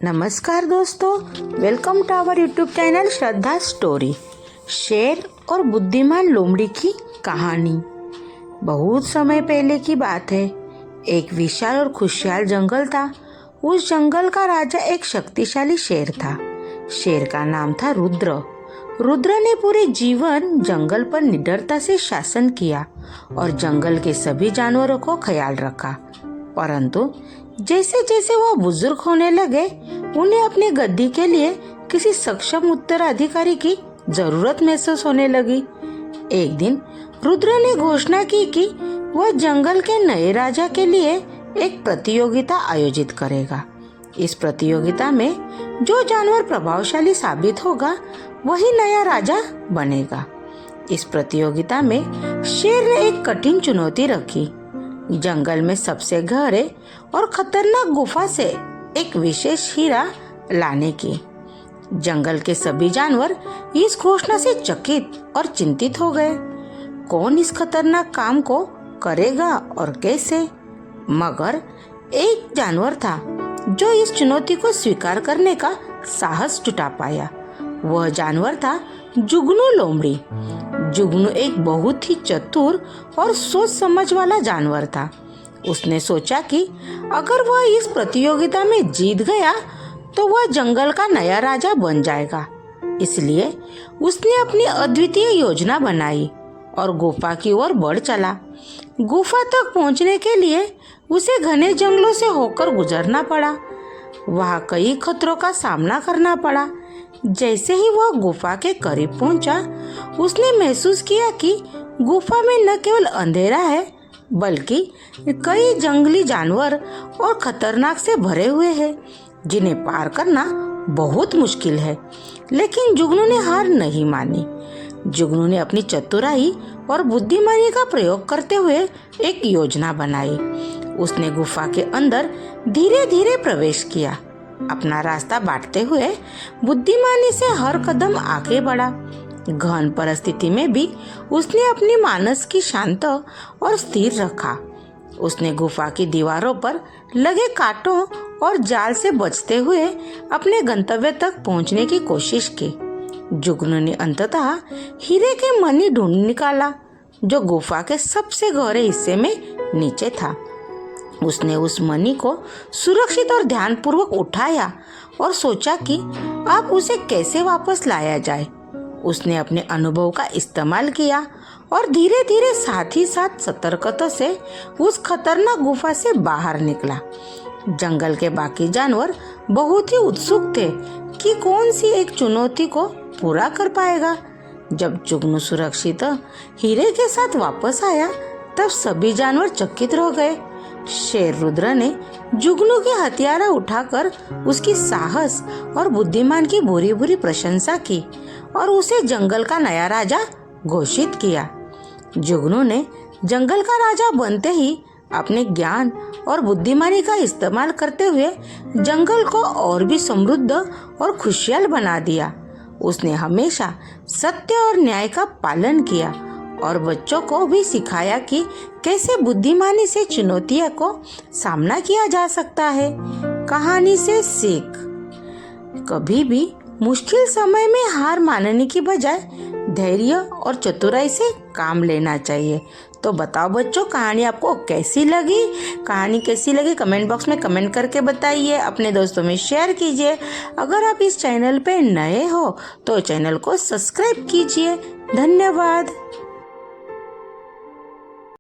नमस्कार दोस्तों, welcome to our YouTube channel Shraddha story. शेर और बुद्धिमान लोमड़ी की कहानी। बहुत समय पहले की बात है। एक विशाल और खुशहाल जंगल था। उस जंगल का राजा एक शक्तिशाली शेर था। शेर का नाम था रुद्र। रुद्र ने पूरे जीवन जंगल पर निडरता से शासन किया और जंगल के सभी जानवरों को ख्याल रखा। परंतु जैसे जैसे वह बुजुर्ग होने लगे, उन्हें अपनी गद्दी के लिए किसी सक्षम उत्तराधिकारी की जरूरत महसूस होने लगी। एक दिन रुद्र ने घोषणा की कि वह जंगल के नए राजा के लिए एक प्रतियोगिता आयोजित करेगा। इस प्रतियोगिता में जो जानवर प्रभावशाली साबित होगा, वही नया राजा बनेगा। इस प्रतियोगिता में शेर ने एक कठिन चुनौती रखी। जंगल में सबसे गहरे और खतरनाक गुफा से एक विशेष हीरा लाने की। जंगल के सभी जानवर इस घोषणा से चकित और चिंतित हो गए। कौन इस खतरनाक काम को करेगा और कैसे? मगर एक जानवर था जो इस चुनौती को स्वीकार करने का साहस जुटा पाया। वह जानवर था जुगनू लोमड़ी। जुगनू एक बहुत ही चतुर और सोच समझ वाला जानवर था। उसने सोचा कि अगर वह इस प्रतियोगिता में जीत गया तो वह जंगल का नया राजा बन जाएगा। इसलिए उसने अपनी अद्वितीय योजना बनाई और गुफा की ओर बढ़ चला। गुफा तक पहुंचने के लिए उसे घने जंगलों से होकर गुजरना पड़ा। वहाँ कई खतरों का सामना करना पड़ा। जैसे ही वह गुफा के करीब पहुंचा, उसने महसूस किया कि गुफा में न केवल अंधेरा है, बल्कि कई जंगली जानवर और खतरनाक से भरे हुए हैं, जिन्हें पार करना बहुत मुश्किल है। लेकिन जुगनू ने हार नहीं मानी। जुगनू ने अपनी चतुराई और बुद्धिमानी का प्रयोग करते हुए एक योजना बनाई। उसने गुफा के अंदर धीरे धीरे प्रवेश किया। अपना रास्ता बांटते हुए बुद्धिमानी से हर कदम आगे बढ़ा। गहन परिस्थिति में भी उसने अपनी मानस की शांत और स्थिर रखा। उसने गुफा की दीवारों पर लगे कांटों और जाल से बचते हुए अपने गंतव्य तक पहुंचने की कोशिश की। जुगनू ने अंततः हीरे के मणि ढूंढ निकाला, जो गुफा के सबसे गहरे हिस्से में नीचे था। उसने उस मणि को सुरक्षित और ध्यानपूर्वक उठाया और सोचा कि अब उसे कैसे वापस लाया जाए। उसने अपने अनुभव का इस्तेमाल किया और धीरे धीरे साथ ही साथ सतर्कता से उस खतरनाक गुफा से बाहर निकला। जंगल के बाकी जानवर बहुत ही उत्सुक थे कि कौन सी एक चुनौती को पूरा कर पाएगा। जब जुगनू सुरक्षित हीरे के साथ वापस आया, तब सभी जानवर चकित रह गए। शेर रुद्र ने जुगनू के हथियार उठाकर उसकी साहस और बुद्धिमान की बुरी बुरी प्रशंसा की और उसे जंगल का नया राजा घोषित किया। जुगनू ने जंगल का राजा बनते ही अपने ज्ञान और बुद्धिमानी का इस्तेमाल करते हुए जंगल को और भी समृद्ध और खुशहाल बना दिया। उसने हमेशा सत्य और न्याय का पालन किया और बच्चों को भी सिखाया कि कैसे बुद्धिमानी से चुनौतियों को सामना किया जा सकता है। कहानी से सीख: कभी भी मुश्किल समय में हार मानने की बजाय धैर्य और चतुराई से काम लेना चाहिए। तो बताओ बच्चों, कहानी आपको कैसी लगी? कहानी कैसी लगी कमेंट बॉक्स में कमेंट करके बताइए। अपने दोस्तों में शेयर कीजिए। अगर आप इस चैनल पे नए हो तो चैनल को सब्सक्राइब कीजिए। धन्यवाद।